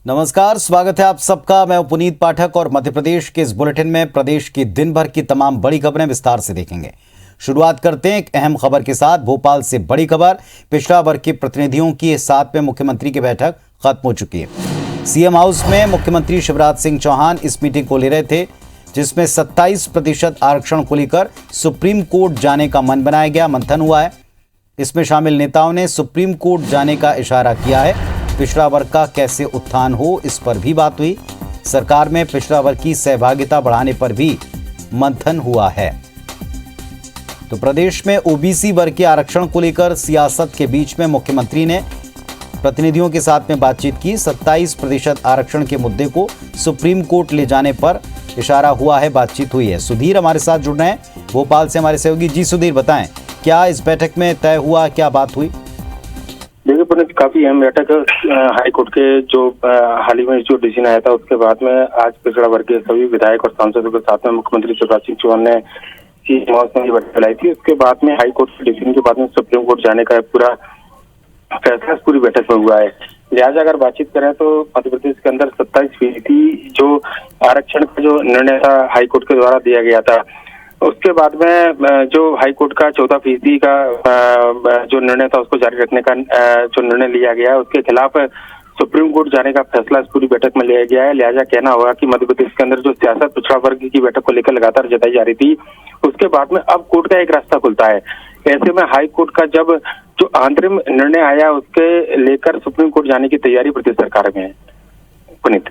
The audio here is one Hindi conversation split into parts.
नमस्कार, स्वागत है आप सबका। मैं पुनीत पाठक और मध्य प्रदेश के इस बुलेटिन में प्रदेश की दिन भर की तमाम बड़ी खबरें विस्तार से देखेंगे। शुरुआत करते हैं एक अहम खबर के साथ। भोपाल से बड़ी खबर, पिछड़ा वर्ग के प्रतिनिधियों की 7वें मुख्यमंत्री की बैठक खत्म हो चुकी है। सीएम हाउस में मुख्यमंत्री शिवराज सिंह चौहान इस मीटिंग को ले रहे थे, जिसमें 27% आरक्षण को लेकर सुप्रीम कोर्ट जाने का मन बनाया गया, मंथन हुआ है। इसमें शामिल नेताओं ने सुप्रीम कोर्ट जाने का इशारा किया है। पिछड़ा वर्ग का कैसे उत्थान हो, इस पर भी बात हुई। सरकार में पिछड़ा वर्ग की सहभागिता बढ़ाने पर भी मंथन हुआ है। तो प्रदेश में ओबीसी वर्ग के आरक्षण को लेकर सियासत के बीच में मुख्यमंत्री ने प्रतिनिधियों के साथ में बातचीत की। 27% आरक्षण के मुद्दे को सुप्रीम कोर्ट ले जाने पर इशारा हुआ है, बातचीत हुई है। सुधीर हमारे साथ जुड़ रहे हैं भोपाल से, हमारे सहयोगी। जी सुधीर, बताएं क्या इस बैठक में तय हुआ, क्या बात हुई? देखिए पुनीत, काफी अहम बैठक हाईकोर्ट के जो हाल ही में जो डिसीजन आया था उसके बाद में आज पिछड़ा वर्ग के सभी विधायक और सांसदों के साथ में मुख्यमंत्री शिवराज सिंह चौहान ने सीएम हाउस में बैठक बुलाई थी। उसके बाद में हाईकोर्ट के डिसीजन के बाद में सुप्रीम कोर्ट जाने का पूरा फैसला पूरी बैठक में हुआ है। लिहाजा अगर बातचीत करें तो मध्य प्रदेश के अंदर 27% जो आरक्षण का जो निर्णय था हाईकोर्ट के द्वारा दिया गया था, उसके बाद में जो हाईकोर्ट का 14% का जो निर्णय था उसको जारी रखने का जो निर्णय लिया गया है, उसके खिलाफ सुप्रीम कोर्ट जाने का फैसला इस पूरी बैठक में लिया गया है। लिहाजा कहना होगा कि मध्य प्रदेश के अंदर जो सियासत पिछड़ा वर्ग की बैठक को लेकर लगातार जताई जा रही थी, उसके बाद में अब कोर्ट का एक रास्ता खुलता है। ऐसे में हाई कोर्ट का जब जो अंतरिम निर्णय आया उसके लेकर सुप्रीम कोर्ट जाने की तैयारी प्रदेश सरकार में है। पुनीत,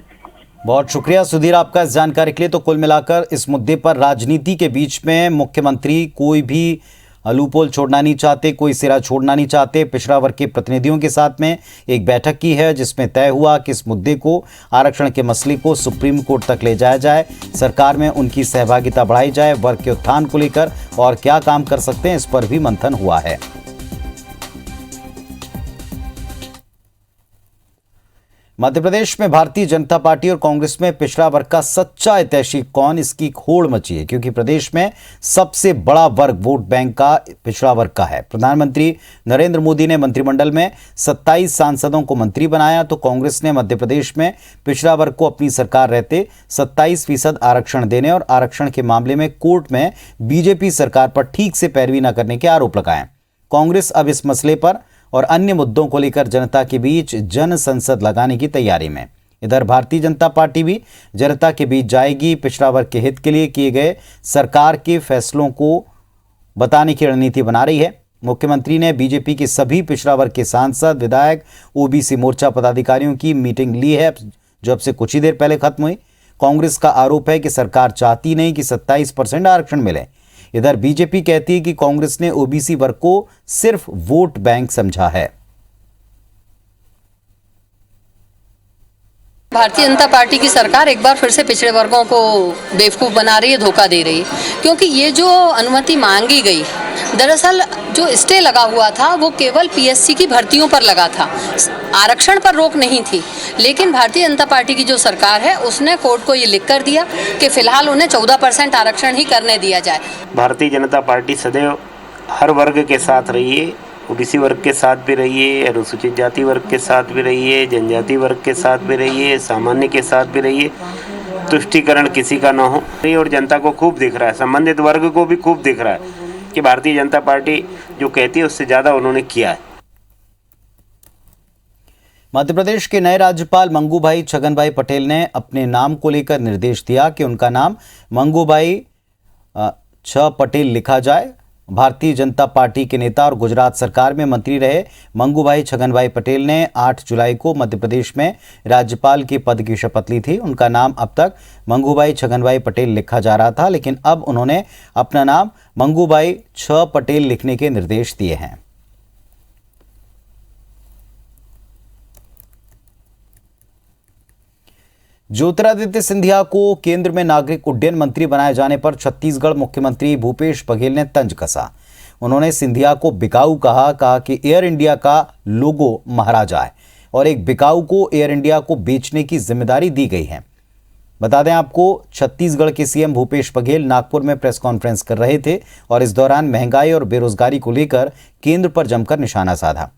बहुत शुक्रिया सुधीर आपका इस जानकारी के लिए। तो कुल मिलाकर इस मुद्दे पर राजनीति के बीच में मुख्यमंत्री कोई भी लूपोल छोड़ना नहीं चाहते, कोई सिरा छोड़ना नहीं चाहते। पिछड़ा वर्ग के प्रतिनिधियों के साथ में एक बैठक की है, जिसमें तय हुआ कि इस मुद्दे को, आरक्षण के मसले को सुप्रीम कोर्ट तक ले जाया जाए, सरकार में उनकी सहभागिता बढ़ाई जाए। वर्ग के उत्थान को लेकर और क्या काम कर सकते हैं, इस पर भी मंथन हुआ है। मध्य प्रदेश में भारतीय जनता पार्टी और कांग्रेस में पिछड़ा वर्ग का सच्चा हितैषी कौन, इसकी होड़ मची है, क्योंकि प्रदेश में सबसे बड़ा वर्ग वोट बैंक का पिछड़ा वर्ग का है। प्रधानमंत्री नरेंद्र मोदी ने मंत्रिमंडल में 27 सांसदों को मंत्री बनाया, तो कांग्रेस ने मध्य प्रदेश में पिछड़ा वर्ग को अपनी सरकार रहते 27% आरक्षण देने और आरक्षण के मामले में कोर्ट में बीजेपी सरकार पर ठीक से पैरवी न करने के आरोप लगाए। कांग्रेस अब इस मसले पर और अन्य मुद्दों को लेकर जनता के बीच जन संसद लगाने की तैयारी में। इधर भारतीय जनता पार्टी भी जनता के बीच जाएगी। पिछड़ा वर्ग के हित के लिए किए गए सरकार के फैसलों को बताने की रणनीति बना रही है। मुख्यमंत्री ने बीजेपी के सभी पिछड़ा वर्ग के सांसद, विधायक, ओबीसी मोर्चा पदाधिकारियों की मीटिंग ली है, जो अब से कुछ ही देर पहले खत्म हुई। कांग्रेस का आरोप है कि सरकार चाहती नहीं कि 27% आरक्षण मिले। इधर बीजेपी कहती है कि कांग्रेस ने ओबीसी वर्ग को सिर्फ वोट बैंक समझा है। भारतीय जनता पार्टी की सरकार एक बार फिर से पिछड़े वर्गों को बेवकूफ़ बना रही है, धोखा दे रही है। क्योंकि ये जो अनुमति मांगी गई, दरअसल जो स्टे लगा हुआ था वो केवल पीएससी की भर्तियों पर लगा था, आरक्षण पर रोक नहीं थी। लेकिन भारतीय जनता पार्टी की जो सरकार है उसने कोर्ट को ये लिख कर दिया कि फिलहाल उन्हें 14% आरक्षण ही करने दिया जाए। भारतीय जनता पार्टी सदैव हर वर्ग के साथ रही है, ओबीसी वर्ग के साथ भी रही है, अनुसूचित जाति वर्ग के साथ भी रही है, जनजाति वर्ग के साथ भी रही है, सामान्य के साथ भी रही है। तुष्टीकरण किसी का न हो, और जनता को खूब दिख रहा है, संबंधित वर्ग को भी खूब दिख रहा है कि भारतीय जनता पार्टी जो कहती है उससे ज़्यादा उन्होंने किया है। मध्य प्रदेश के नए राज्यपाल मंगूभाई छगनभाई पटेल ने अपने नाम को लेकर निर्देश दिया कि उनका नाम मंगूभाई छ पटेल लिखा जाए। भारतीय जनता पार्टी के नेता और गुजरात सरकार में मंत्री रहे मंगूभाई छगनभाई पटेल ने 8 जुलाई को मध्य प्रदेश में राज्यपाल के पद की शपथ ली थी। उनका नाम अब तक मंगूभाई छगनभाई पटेल लिखा जा रहा था, लेकिन अब उन्होंने अपना नाम मंगूभाई छ पटेल लिखने के निर्देश दिए हैं। ज्योतिरादित्य सिंधिया को केंद्र में नागरिक उड्डयन मंत्री बनाए जाने पर छत्तीसगढ़ मुख्यमंत्री भूपेश बघेल ने तंज कसा। उन्होंने सिंधिया को बिकाऊ कहा कि एयर इंडिया का लोगो महाराजा है और एक बिकाऊ को एयर इंडिया को बेचने की जिम्मेदारी दी गई है। बता दें आपको, छत्तीसगढ़ के सीएम भूपेश बघेल नागपुर में प्रेस कॉन्फ्रेंस कर रहे थे और इस दौरान महंगाई और बेरोजगारी को लेकर केंद्र पर जमकर निशाना साधा।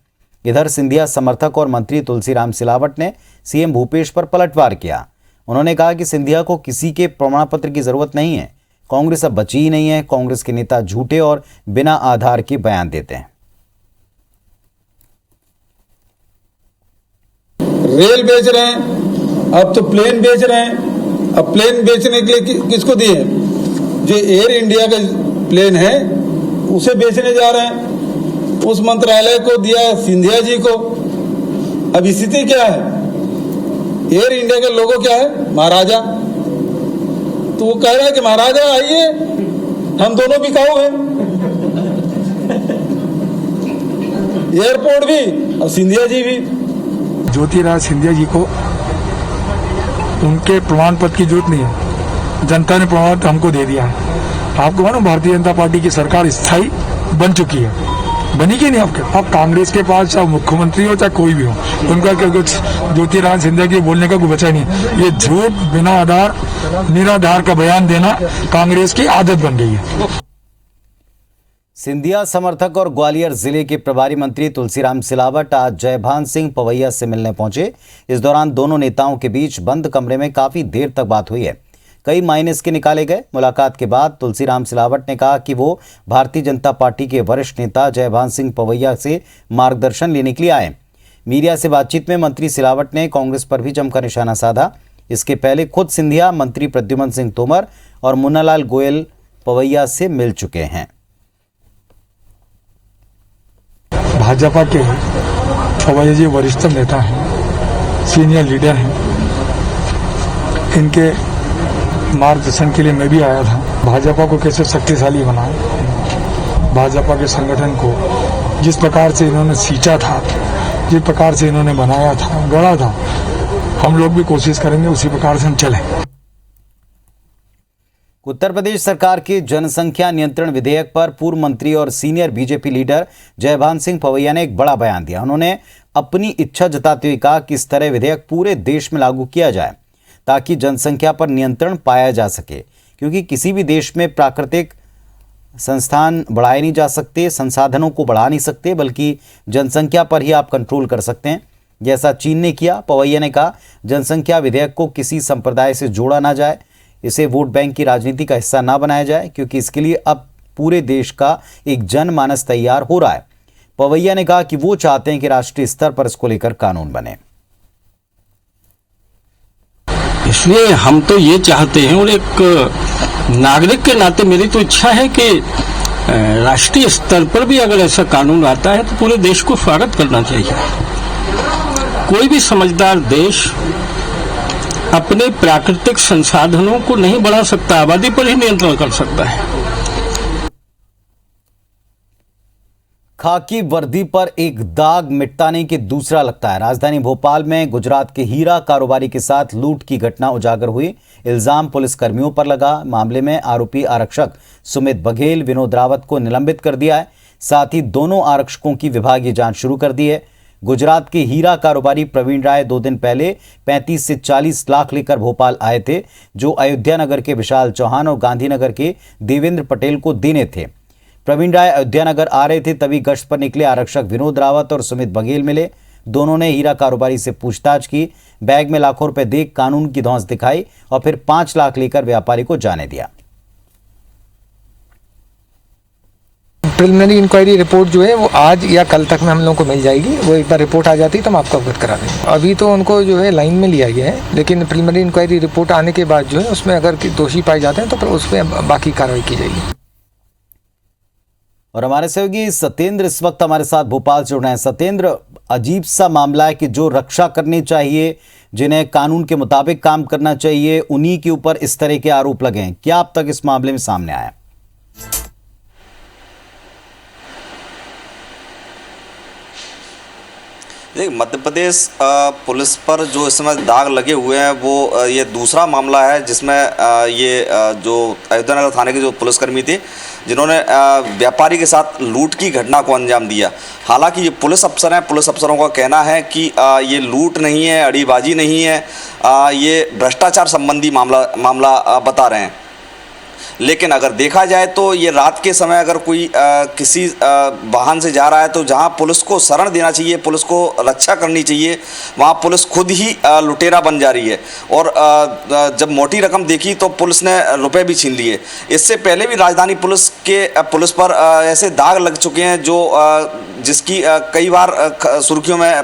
इधर सिंधिया समर्थक और मंत्री तुलसीराम सिलावट ने सीएम भूपेश पर पलटवार किया। उन्होंने कहा कि सिंधिया को किसी के प्रमाण पत्र की जरूरत नहीं है, कांग्रेस अब बची ही नहीं है। कांग्रेस के नेता झूठे और बिना आधार के बयान देते हैं। रेल बेच रहे हैं, अब तो प्लेन बेच रहे हैं। अब प्लेन बेचने के लिए किसको दिए? जो एयर इंडिया का प्लेन है उसे बेचने जा रहे हैं। उस मंत्रालय को दिया सिंधिया जी को। अब स्थिति क्या है? एयर इंडिया के लोगो क्या है? महाराजा। तो वो कह रहा है कि महाराजा आइए, हम दोनों बिकाऊ हैं, एयरपोर्ट भी और सिंधिया जी भी। ज्योतिराज सिंधिया जी को उनके प्रमाण पत्र की जरूरत नहीं है, जनता ने प्रमाण पत्र हमको दे दिया है। आपको मालूम भारतीय जनता पार्टी की सरकार स्थायी बन चुकी है, बनी कि नहीं आपके? अब कांग्रेस के पास चाहे मुख्यमंत्री हो चाहे कोई भी हो, उनका क्या कुछ ज्योतिराज सिंधिया के बोलने का कोई बचा ही नहीं। ये झूठ, बिना आधार, निराधार का बयान देना कांग्रेस की आदत बन गई है। सिंधिया समर्थक और ग्वालियर जिले के प्रभारी मंत्री तुलसीराम सिलावट आज जयभान सिंह पवैया से मिलने पहुंचे। इस दौरान दोनों नेताओं के बीच बंद कमरे में काफी देर तक बात हुई है। कई मायने इसके निकाले गए। मुलाकात के बाद तुलसीराम सिलावट ने कहा कि वो भारतीय जनता पार्टी के वरिष्ठ नेता जयभान सिंह पवैया से मार्गदर्शन लेने के लिए आए। मीडिया से बातचीत में मंत्री सिलावट ने कांग्रेस पर भी जमकर निशाना साधा। इसके पहले खुद सिंधिया मंत्री प्रद्युमन सिंह तोमर और मुन्नालाल गोयल पवैया से मिल चुके हैं। भाजपा के पवैया जी वरिष्ठतम नेता हैं, सीनियर लीडर हैं। इनके मार्गदर्शन के लिए मैं भी आया था। भाजपा को कैसे शक्तिशाली बनाए, भाजपा के संगठन को जिस प्रकार से इन्होंने सींचा था, जिस प्रकार से इन्होंने बनाया था, गढ़ा था, हम लोग भी कोशिश करेंगे उसी प्रकार से हम चलें। उत्तर प्रदेश सरकार के जनसंख्या नियंत्रण विधेयक पर पूर्व मंत्री और senior BJP leader Jaibhan Singh Pawaiya ने एक बड़ा बयान दिया। उन्होंने अपनी इच्छा जताते हुए कहा कि इस तरह विधेयक पूरे देश में लागू किया जाए ताकि जनसंख्या पर नियंत्रण पाया जा सके, क्योंकि किसी भी देश में प्राकृतिक संस्थान बढ़ाए नहीं जा सकते, संसाधनों को बढ़ा नहीं सकते, बल्कि जनसंख्या पर ही आप कंट्रोल कर सकते हैं, जैसा चीन ने किया। पवैया ने कहा जनसंख्या विधेयक को किसी संप्रदाय से जोड़ा ना जाए, इसे वोट बैंक की राजनीति का हिस्सा ना बनाया जाए, क्योंकि इसके लिए अब पूरे देश का एक जनमानस तैयार हो रहा है। पवैया ने कहा कि वो चाहते हैं कि राष्ट्रीय स्तर पर इसको लेकर कानून बने। इसलिए हम तो ये चाहते हैं, और एक नागरिक के नाते मेरी तो इच्छा है कि राष्ट्रीय स्तर पर भी अगर ऐसा कानून आता है तो पूरे देश को स्वागत करना चाहिए। कोई भी समझदार देश अपने प्राकृतिक संसाधनों को नहीं बढ़ा सकता, आबादी पर ही नियंत्रण कर सकता है। खाकी वर्दी पर एक दाग मिटाने के दूसरा लगता है। राजधानी भोपाल में गुजरात के हीरा कारोबारी के साथ लूट की घटना उजागर हुई। इल्जाम पुलिस कर्मियों पर लगा। मामले में आरोपी आरक्षक सुमित बघेल विनोद रावत को निलंबित कर दिया है। साथ ही दोनों आरक्षकों की विभागीय जांच शुरू कर दी है। गुजरात के हीरा कारोबारी प्रवीण राय 2 दिन पहले 35 से 40 लाख लेकर भोपाल आए थे, जो अयोध्या नगर के विशाल चौहान और गांधीनगर के देवेंद्र पटेल को देने थे। प्रवीण राय अयोध्या नगर आ रहे थे, तभी गश्त पर निकले आरक्षक विनोद रावत और सुमित बघेल मिले। दोनों ने हीरा कारोबारी से पूछताछ की, बैग में लाखों रुपए देख कानून की धौंस दिखाई और फिर 5 लाख लेकर व्यापारी को जाने दिया। प्रिलिमिनरी इंक्वायरी रिपोर्ट जो है वो आज या कल तक में हम लोगों को मिल जाएगी। वो एक बार रिपोर्ट आ जाती है तो हम आपको अवगत करा देंगे। अभी तो उनको जो है लाइन में लिया गया है, लेकिन प्रिलिमिनरी इंक्वायरी रिपोर्ट आने के बाद जो है उसमें अगर दोषी पाए जाते हैं तो फिर उस पर बाकी कार्रवाई की जाएगी। और हमारे सहयोगी सत्येंद्र इस वक्त हमारे साथ भोपाल से जुड़ रहे हैं। सत्येंद्र, अजीब सा मामला है कि जो रक्षा करनी चाहिए, जिन्हें कानून के मुताबिक काम करना चाहिए, उन्हीं के ऊपर इस तरह के आरोप लगे हैं। क्या अब तक इस मामले में सामने आया? देखिए, मध्य प्रदेश पुलिस पर जो इस समय दाग लगे हुए हैं वो ये दूसरा मामला है जिसमें ये जो अयोध्या नगर थाने के जो पुलिसकर्मी थे जिन्होंने व्यापारी के साथ लूट की घटना को अंजाम दिया। हालांकि ये पुलिस अफसर हैं, पुलिस अफसरों का कहना है कि ये लूट नहीं है, अड़ीबाजी नहीं है, ये भ्रष्टाचार संबंधी मामला बता रहे हैं। लेकिन अगर देखा जाए तो ये रात के समय अगर कोई किसी वाहन से जा रहा है तो जहां पुलिस को शरण देना चाहिए, पुलिस को रक्षा करनी चाहिए, वहां पुलिस खुद ही लुटेरा बन जा रही है। और जब मोटी रकम देखी तो पुलिस ने रुपए भी छीन लिए। इससे पहले भी राजधानी पुलिस पर ऐसे दाग लग चुके हैं जो जिसकी कई बार सुर्खियों में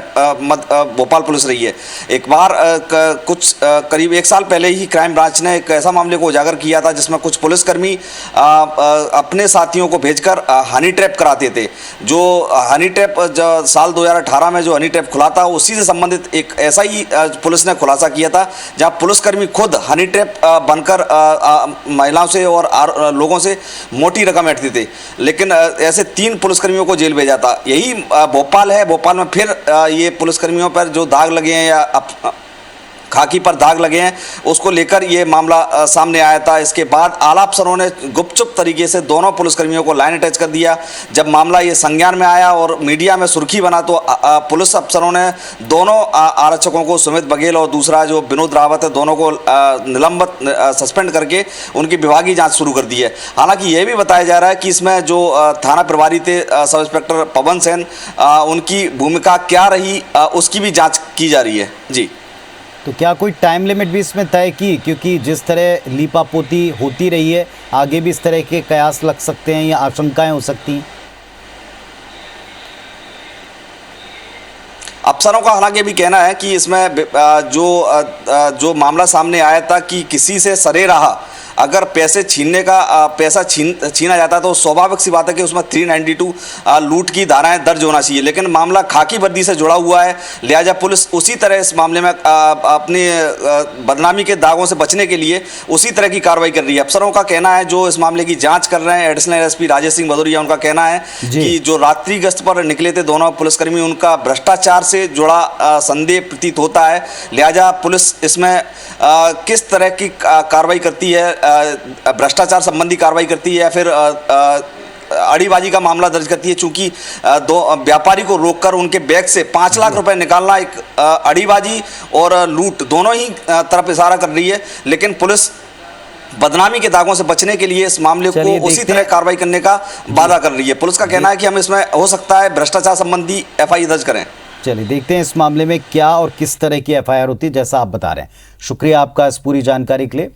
भोपाल पुलिस रही है। एक बार कुछ करीब 1 साल पहले ही क्राइम ब्रांच ने एक ऐसा मामले को उजागर किया था जिसमें कुछ पुलिसकर्मी अपने साथियों को भेजकर हनी ट्रैप कराते थे। जो हनी ट्रैप साल 2018 में जो हनी ट्रैप खुला था उसी से संबंधित एक ऐसा ही पुलिस ने खुलासा किया था, जहां पुलिसकर्मी खुद हनी ट्रैप बनकर महिलाओं से और लोगों से मोटी रकम ऐंठते थे। लेकिन ऐसे 3 पुलिसकर्मियों को जेल भेजा था। यही भोपाल है। भोपाल में फिर ये पुलिसकर्मियों पर जो दाग लगे हैं या खाकी पर दाग लगे हैं उसको लेकर ये मामला सामने आया था। इसके बाद आला अफसरों ने गुपचुप तरीके से दोनों पुलिसकर्मियों को लाइन अटैच कर दिया। जब मामला ये संज्ञान में आया और मीडिया में सुर्खी बना तो पुलिस अफसरों ने दोनों आरक्षकों को, सुमित बघेल और दूसरा जो विनोद रावत है, दोनों को निलंबित सस्पेंड करके उनकी विभागीय जाँच शुरू कर दी है। हालांकि ये भी बताया जा रहा है कि इसमें जो थाना प्रभारी थे सब इंस्पेक्टर पवन सेन, उनकी भूमिका क्या रही उसकी भी जाँच की जा रही है। जी, तो क्या कोई टाइम लिमिट भी इसमें तय की, क्योंकि जिस तरह लीपापोती होती रही है आगे भी इस तरह के कयास लग सकते हैं या आशंकाएं हो सकती हैं? अफसरों का हालांकि भी कहना है कि इसमें जो मामला सामने आया था कि किसी से सरेराह अगर पैसा छीना जाता तो स्वाभाविक सी बात है कि उसमें 392 लूट की धाराएं दर्ज होना चाहिए। लेकिन मामला खाकी वर्दी से जुड़ा हुआ है, लिहाजा पुलिस उसी तरह इस मामले में अपनी बदनामी के दागों से बचने के लिए उसी तरह की कार्रवाई कर रही है। अफसरों का कहना है जो इस मामले की जांच कर रहे हैं, एडिशनल एसपी राजेश सिंह भदौरिया, उनका कहना है कि जो रात्रि गश्त पर निकले थे दोनों पुलिसकर्मी, उनका भ्रष्टाचार से जुड़ा संदेह प्रतीत होता है। लिहाजा पुलिस इसमें किस तरह की कार्रवाई करती है, भ्रष्टाचार संबंधी कार्रवाई करती है या फिर अड़ीबाजी का मामला दर्ज करती है। चूंकि दो व्यापारी को रोककर उनके बैग से 5 लाख रुपए निकालना एक अड़ीबाजी और लूट दोनों ही तरफ इशारा कर रही है। लेकिन पुलिस बदनामी के दागों से बचने के लिए इस मामले को उसी तरह कार्रवाई करने का वादा कर रही है। पुलिस का कहना है कि हम इसमें हो सकता है भ्रष्टाचार संबंधी FIR दर्ज करें। चलिए देखते हैं इस मामले में क्या और किस तरह की FIR होती है, जैसा आप बता रहे हैं। शुक्रिया आपका इस पूरी जानकारी के लिए।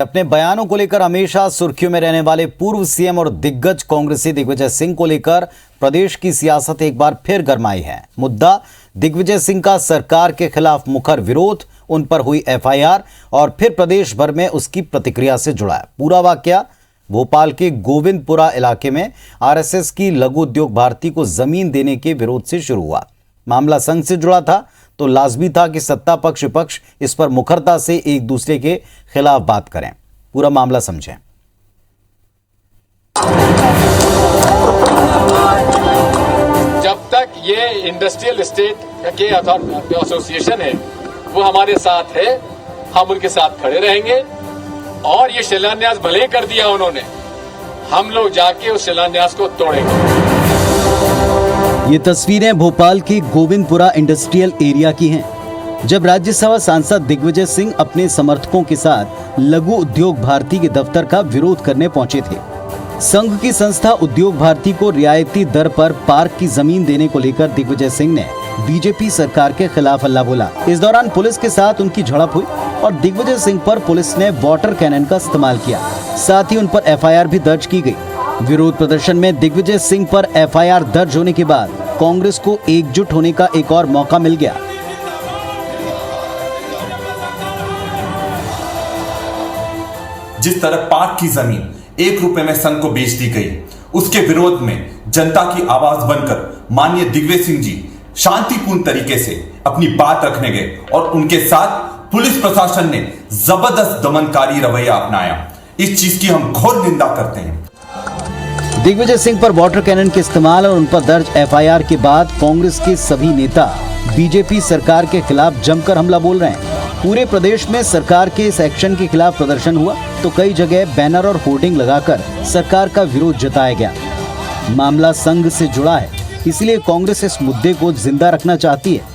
अपने बयानों को लेकर हमेशा सुर्खियों में रहने वाले पूर्व CM और दिग्गज कांग्रेसी दिग्विजय सिंह को लेकर प्रदेश की सियासत एक बार फिर गरमाई है। मुद्दा दिग्विजय सिंह का सरकार के खिलाफ मुखर विरोध, उन पर हुई FIR और फिर प्रदेश भर में उसकी प्रतिक्रिया से जुड़ा है। पूरा वाकया भोपाल के गोविंदपुरा इलाके में RSS की लघु उद्योग भारती को जमीन देने के विरोध से शुरू हुआ। मामला संघ से जुड़ा था तो लाजमी था कि सत्ता पक्ष विपक्ष इस पर मुखरता से एक दूसरे के खिलाफ बात करें। पूरा मामला समझें। जब तक ये इंडस्ट्रियल एस्टेट के एसोसिएशन है वो हमारे साथ है, हम उनके साथ खड़े रहेंगे। और ये शिलान्यास भले ही कर दिया उन्होंने, हम लोग जाके उस शिलान्यास को तोड़ेंगे। ये तस्वीरें भोपाल के गोविंदपुरा इंडस्ट्रियल एरिया की हैं, जब राज्यसभा सांसद दिग्विजय सिंह अपने समर्थकों के साथ लघु उद्योग भारती के दफ्तर का विरोध करने पहुंचे थे। संघ की संस्था उद्योग भारती को रियायती दर पर पार्क की जमीन देने को लेकर दिग्विजय सिंह ने बीजेपी सरकार के खिलाफ हल्ला बोला। इस दौरान पुलिस के साथ उनकी झड़प हुई और दिग्विजय सिंह पर पुलिस ने वाटर कैनन का इस्तेमाल किया। साथ ही उन पर FIR भी दर्ज की गई। विरोध प्रदर्शन में दिग्विजय सिंह पर FIR दर्ज होने के बाद कांग्रेस को एकजुट होने का एक और मौका मिल गया। जिस तरह पार्क की जमीन 1 रुपए में संघ को बेच दी गई, उसके विरोध में जनता की आवाज बनकर माननीय दिग्विजय सिंह जी शांतिपूर्ण तरीके से अपनी बात रखने गए और उनके साथ पुलिस प्रशासन ने जबरदस्त दमनकारी रवैया अपनाया। इस चीज की हम घोर निंदा करते हैं। दिग्विजय सिंह पर वाटर कैनन के इस्तेमाल और उन पर दर्ज FIR के बाद कांग्रेस के सभी नेता बीजेपी सरकार के खिलाफ जमकर हमला बोल रहे हैं। पूरे प्रदेश में सरकार के इस एक्शन के खिलाफ प्रदर्शन हुआ तो कई जगह बैनर और होर्डिंग लगाकर सरकार का विरोध जताया गया। मामला संघ से जुड़ा है, इसलिए कांग्रेस इस मुद्दे को जिंदा रखना चाहती है।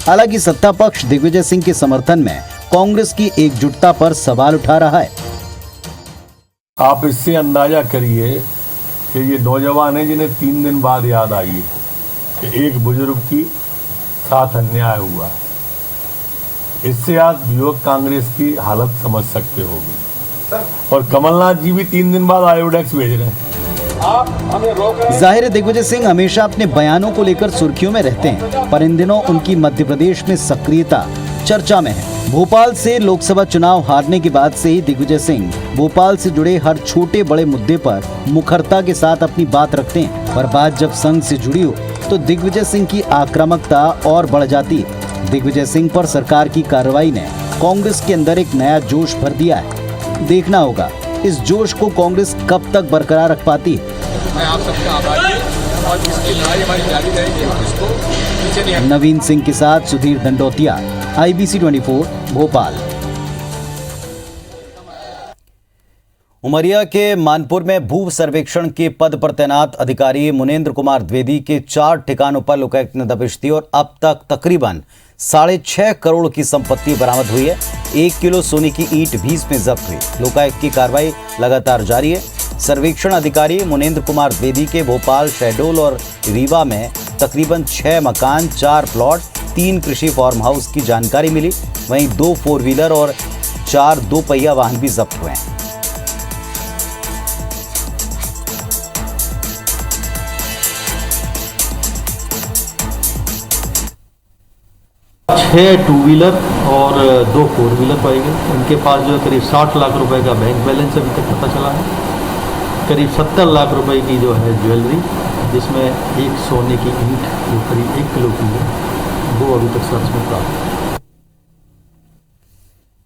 हालांकि सत्ता पक्ष दिग्विजय सिंह के समर्थन में कांग्रेस की एकजुटता पर सवाल उठा रहा है। आप इससे अंदाजा करिए कि ये नौजवान है जिन्हें 3 दिन बाद याद आई है कि एक बुजुर्ग की साथ अन्याय हुआ है। इससे आप युवक कांग्रेस की हालत समझ सकते होगी। और कमलनाथ जी भी 3 दिन बाद आयोडेक्स भेज रहे हैं। जाहिर है दिग्विजय सिंह हमेशा अपने बयानों को लेकर सुर्खियों में रहते हैं, पर इन दिनों उनकी मध्य प्रदेश में सक्रियता चर्चा में है। भोपाल से लोकसभा चुनाव हारने के बाद से ही दिग्विजय सिंह भोपाल से जुड़े हर छोटे बड़े मुद्दे पर मुखरता के साथ अपनी बात रखते हैं, पर बात जब संघ से जुड़ी हो तो दिग्विजय सिंह की आक्रामकता और बढ़ जाती है। दिग्विजय सिंह पर सरकार की कार्रवाई ने कांग्रेस के अंदर एक नया जोश भर दिया है। देखना होगा इस जोश को कांग्रेस कब तक बरकरार रख पाती है। मैं आप सबका आभारी हूं और इसकी लड़ाई हमारी जारी रहेगी। हम इसको पीछे नहीं हटेंगे। नवीन सिंह के साथ सुधीर दंडोतिया, IBC 24 भोपाल। उमरिया के मानपुर में भू सर्वेक्षण के पद पर तैनात अधिकारी मुनेंद्र कुमार द्विवेदी के 4 ठिकानों पर लोकायुक्त ने दबिश दी और अब तक तकरीबन 6.5 करोड़ की संपत्ति बरामद हुई है। 1 किलो सोने की ईंट भी इसमें जब्त हुई। लोकायुक्त की कार्रवाई लगातार जारी है। सर्वेक्षण अधिकारी मुनेंद्र कुमार द्विवेदी के भोपाल, शहडोल और रीवा में तकरीबन 6 मकान, 4 प्लॉट, 3 कृषि फार्म हाउस की जानकारी मिली। वहीं 2 4 व्हीलर और 4 2 पहिया वाहन भी जब्त हुए हैं। 6 2 व्हीलर और 2 4 व्हीलर पाए गए। उनके पास जो है करीब 60 लाख रुपए का बैंक बैलेंस अभी तक पता चला है। करीब 70 लाख रुपए की जो है ज्वेलरी, जिसमें एक सोने की ईंट जो करीब 1 किलो की है, वो अभी तक सर्च में प्राप्त है।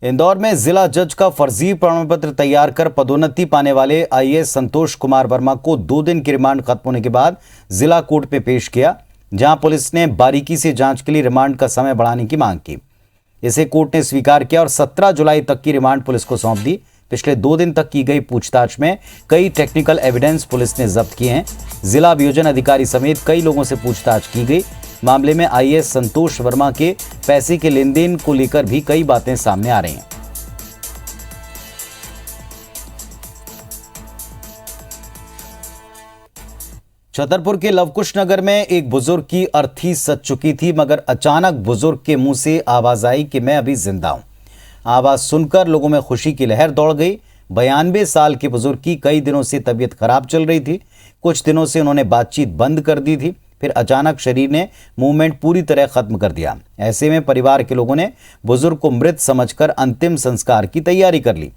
इंदौर में जिला जज का फर्जी प्रमाण पत्र तैयार कर पदोन्नति पाने वाले IAS संतोष कुमार वर्मा को 2 दिन की रिमांड खत्म होने के बाद जिला कोर्ट में पेश किया, जहां पुलिस ने बारीकी से जांच के लिए रिमांड का समय बढ़ाने की मांग की। इसे कोर्ट ने स्वीकार किया और 17 जुलाई तक की रिमांड पुलिस को सौंप दी। पिछले 2 दिन तक की गई पूछताछ में कई टेक्निकल एविडेंस पुलिस ने जब्त किए हैं। जिला अभियोजन अधिकारी समेत कई लोगों से पूछताछ की गई। मामले में IAS संतोष वर्मा के पैसे के लेन देन को लेकर भी कई बातें सामने आ रही हैं। छतरपुर के लवकुश नगर में एक बुजुर्ग की अर्थी सच चुकी थी, मगर अचानक बुजुर्ग के मुंह से आवाज आई कि मैं अभी जिंदा हूं। आवाज सुनकर लोगों में खुशी की लहर दौड़ गई। 92 साल के बुजुर्ग की कई दिनों से तबीयत खराब चल रही थी। कुछ दिनों से उन्होंने बातचीत बंद कर दी थी, फिर अचानक शरीर ने मूवमेंट पूरी तरह खत्म कर दिया। ऐसे में परिवार के लोगों ने बुजुर्ग को मृत समझकर अंतिम संस्कार की तैयारी कर ली।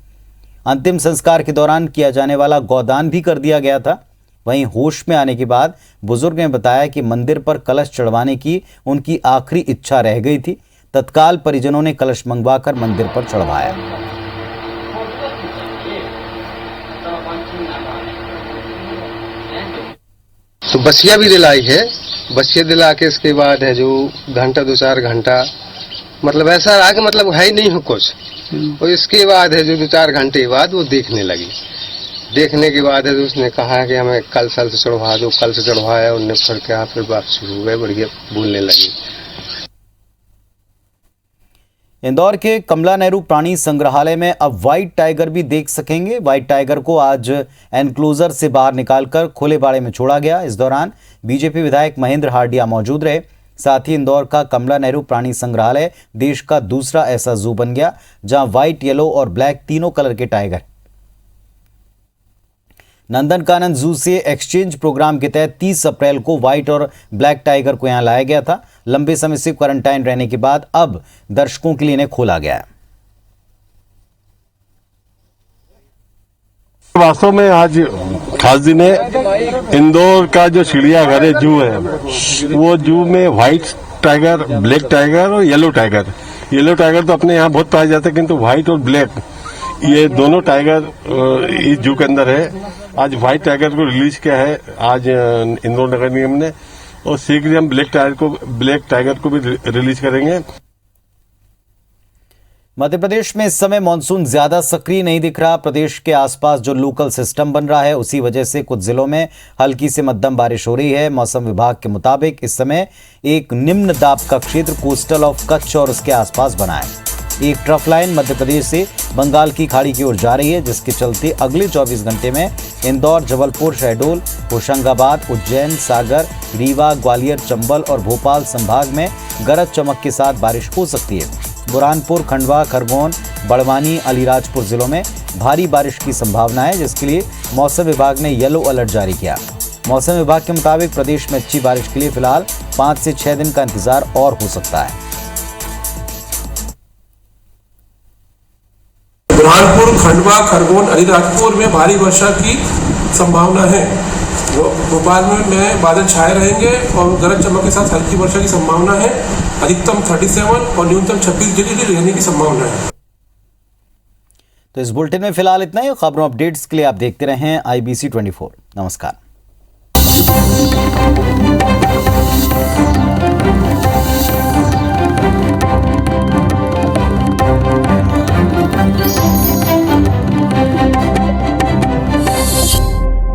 अंतिम संस्कार के दौरान किया जाने वाला गौदान भी कर दिया गया था। वहीं होश में आने के बाद बुजुर्ग ने बताया कि मंदिर पर कलश चढ़वाने की उनकी आखिरी इच्छा रह गई थी। तत्काल परिजनों ने कलश मंगवाकर मंदिर पर चढ़वाया। तो बसिया भी दिलाई है। बसिया दिला के इसके बाद है जो घंटा 2-4 घंटा, मतलब ऐसा रहा कि मतलब है ही नहीं हो कुछ। और इसके बाद है जो 2-4 घंटे बाद वो देखने लगी। देखने के बाद है तो उसने कहा कि हमें कल साल से चढ़वा दो। कल से चढ़वाया, उनने फिर क्या, फिर बात शुरू हो गई, बढ़िया बोलने लगी। इंदौर के कमला नेहरू प्राणी संग्रहालय में अब व्हाइट टाइगर भी देख सकेंगे। व्हाइट टाइगर को आज एनक्लोजर से बाहर निकालकर खुले बाड़े में छोड़ा गया। इस दौरान बीजेपी विधायक महेंद्र हार्डिया मौजूद रहे। साथ ही इंदौर का कमला नेहरू प्राणी संग्रहालय देश का दूसरा ऐसा जू बन गया जहां व्हाइट, येलो और ब्लैक तीनों कलर के टाइगर। नंदनकानन जू से एक्सचेंज प्रोग्राम के तहत 30 अप्रैल को व्हाइट और ब्लैक टाइगर को यहां लाया गया था। लंबे समय से क्वारंटाइन रहने के बाद अब दर्शकों के लिए इन्हें खोला गया है। वास्तव में आज खास दिन है। इंदौर का जो चिड़ियाघर है, जू है, वो जू में व्हाइट टाइगर, ब्लैक टाइगर और येलो टाइगर तो अपने यहाँ बहुत पाए जाते हैं, किंतु व्हाइट और ब्लैक ये दोनों टाइगर इस जू के अंदर है। आज व्हाइट टाइगर को रिलीज किया है आज इंदौर नगर निगम ने, और शीघ्र हम ब्लैक टाइगर को भी रिलीज करेंगे। मध्य प्रदेश में इस समय मानसून ज्यादा सक्रिय नहीं दिख रहा। प्रदेश के आसपास जो लोकल सिस्टम बन रहा है, उसी वजह से कुछ जिलों में हल्की से मध्यम बारिश हो रही है। मौसम विभाग के मुताबिक इस समय एक निम्न दाब का क्षेत्र कोस्टल ऑफ कच्छ और उसके आसपास बना है। एक ट्रफ लाइन मध्य प्रदेश से बंगाल की खाड़ी की ओर जा रही है, जिसके चलते अगले 24 घंटे में इंदौर, जबलपुर, शहडोल, होशंगाबाद, उज्जैन, सागर, रीवा, ग्वालियर, चंबल और भोपाल संभाग में गरज चमक के साथ बारिश हो सकती है। बुरहानपुर, खंडवा, खरगोन, बड़वानी, अलीराजपुर जिलों में भारी बारिश की संभावना है, जिसके लिए मौसम विभाग ने येलो अलर्ट जारी किया। मौसम विभाग के मुताबिक प्रदेश में अच्छी बारिश के लिए फिलहाल 5 से 6 दिन का इंतजार और हो सकता है। बुरहानपुर, खंडवा, खरगोन, अलीराजपुर में भारी वर्षा की संभावना है। भोपाल में बादल छाए रहेंगे और गरज चमक के साथ हल्की वर्षा की संभावना है। अधिकतम 37 और न्यूनतम 26 डिग्री रहने की संभावना है। तो इस बुलेटिन में फिलहाल इतना ही। खबरों अपडेट्स के लिए आप देखते रहें IBC 24। नमस्कार।